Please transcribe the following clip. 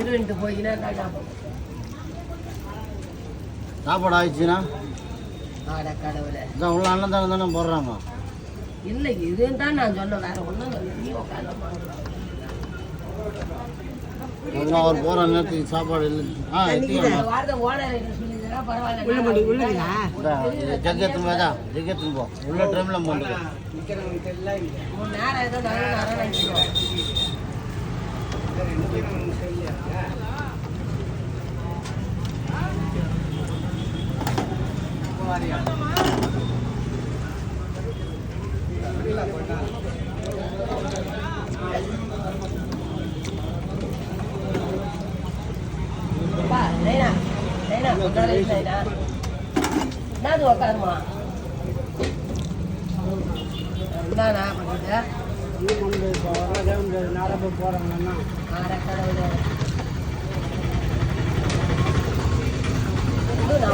இருண்டு போயினா சாப்பாடு ஆயிடுச்சுன்னா ஆட கடவுளை இதான் உள்ள அன்னதானம் தானே போடுறாங்க. இல்லை இதுன்னு தான் நான் சொன்னேன், வேற ஒன்றும் நீ உட்காந்து அவர் போகிற நேரத்துக்கு சாப்பாடு இல்லை. வாரத்தை ஓனர் சொல்லிதுன்னா பரவாயில்ல. ஜக்கெத்துன்னு போதா ஜக்கெத்துன்னு போ உள்ள ட்ரெயினில் போட்டுக்கோ. 3 நேரம் ஏதோ நினைக்கிறோம். என்னது உக்காருமா என்னண்ணா பண்ணுறது? போகிறாங்கன்னா கடவுளை